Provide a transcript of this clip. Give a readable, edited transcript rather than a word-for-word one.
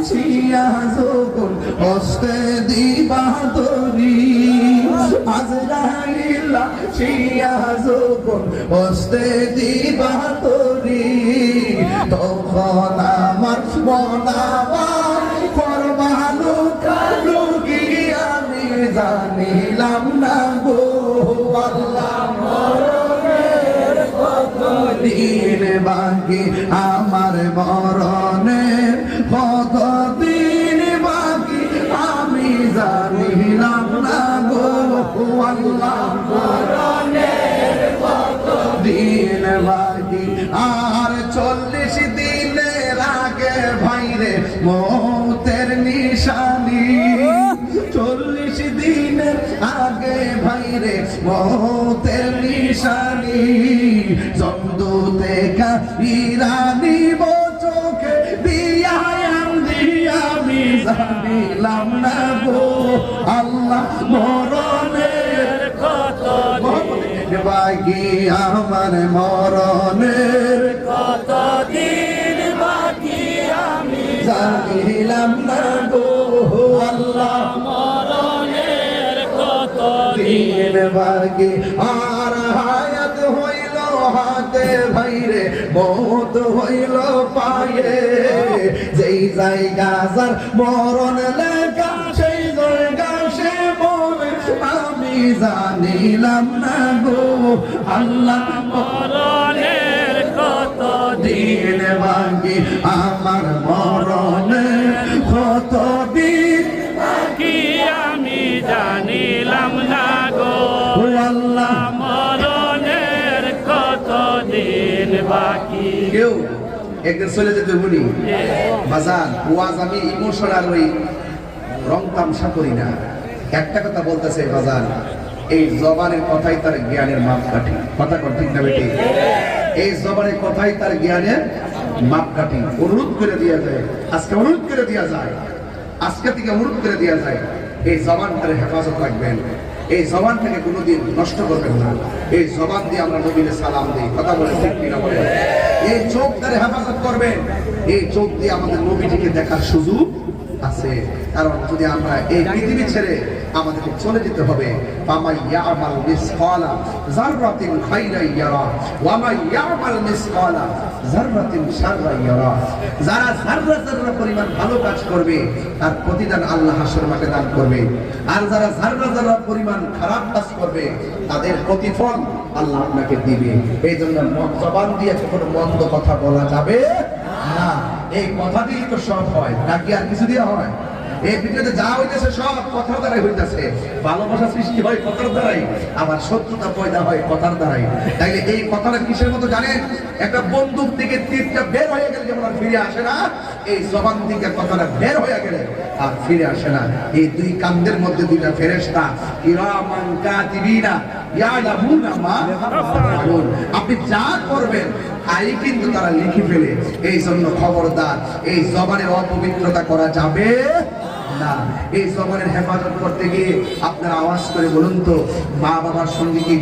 শিয়া যখন হস্তে দিবা তরি আজরাইল শিয়া যখন হস্তে দিবা তরি তখন আমার মনাবার ফরমানো কালু কি আমি জানিলাম না গো আল্লাহ মরণের কতদিন বাকি আমার মরণের কতদিন বাকি আমি জানিলাম না গো আল্লাহ মরণের কতদিন বাকি আর 40 দিনের আগে ভাইরে মৌতের নিশানি 40 দিনের আগে ভাইরে মৌতের নিশানি জন্দু দেখা ইরানি চোখে দিয়া আমি জানিলাম না গো আল্লাহ মরণের কতদিন বাকি আমার মরণের কতদিন বাকি আমি জানিলাম না গো আল্লাহ মরণের কতদিন বাকি আর হায়াত হইল হাতে ভাইরে মৌত হইল পায়ে যেই জায়গা যার মরণ লেখা সেই জায়গা সে মরে আমি জানিলাম না গো আল্লাহ মরণের কতদিন বাকি আমার মরণের কতদিন বাকি আমি জানিলাম না গো আল্লাহ মরণের কতদিন বাকি কেউ একদিন চলে যেতে বলি বাজান ওয়াজ আমি ইমোশনাল হই রং তামসা করি না একটা কথা বলতেছে বাজান এই জবানের কথাই তার জ্ঞানের মাপকাঠি কথা ঠিক না বেটি এই জবানের কথাই তার জ্ঞানের মাপকাঠি অনুরোধ করে দেওয়া যায় আজকে অনুরোধ করে দেওয়া যায় আজকে থেকে অনুরোধ করে দেওয়া যায় এই জবানটার হেফাজত রাখবেন এই জবানটাকে কোনোদিন নষ্ট করবেন না এই জবান দিয়ে আমরা নবীকে সালাম দিই কথা বলে ঠিক কিনা বলেন এই চোখ দ্বারা হেফাজত করবেন এই চোখ দিয়ে আমাদের নবীজিকে দেখার সুযোগ আছে কারণ যদি আমরা এই পৃথিবী ছেড়ে আমাদেরকে চলে যেতে হবে ফামাই ইয়ামাল মিসকালা যাররাতিন খাইরান ইয়ারা ওয়া মান ইয়ামাল মিসকালা যাররাতিন শাররান ইয়ারা যারা যাররা যাররা পরিমাণ ভালো কাজ করবে তার প্রতিদান আল্লাহ হাসর মাঠে দান করবে আর যারা যাররা যাররা পরিমাণ খারাপ কাজ করবে তাদের প্রতিফল আল্লাহ আপনাকে দিবে এইজন্য জবান দিয়ে কোনো মন্দ কথা বলা যাবে না এই কথা দিয়ে তো সব হয় নাকি আর কিছু দিয়ে হয় এই পৃথিবীতে যা হইতেছে সব কথার দ্বারাই হইতেছে ভালোবাসা সৃষ্টি হয় কথার দ্বারাই আবার শত্রুতা পয়দা হয় কথার দ্বারাই তাইলে এই কথাটা কিসের মতো জানেন একটা বন্দুক থেকে তীরটা বের হয়ে গেলে যেমন আর ফিরে আসে না এই জবান থেকে কথাটা বের হয়ে গেলে আর ফিরে আসে না এই দুই কান্দের মধ্যে দুইটা ফেরেশতা কিরামান কাতিবিনা ইয়ালামুনা মা তাফআলুন আপনি যা করবেন তাই কিন্তু তারা লিখে ফেলে এই জন্য খবরদার এই জবানের অপবিত্রতা করা যাবে না এই জবানের হেফাজত করতে গিয়ে আপনারা আওয়াজ করে বলুন তো মা বাবার সঙ্গে কি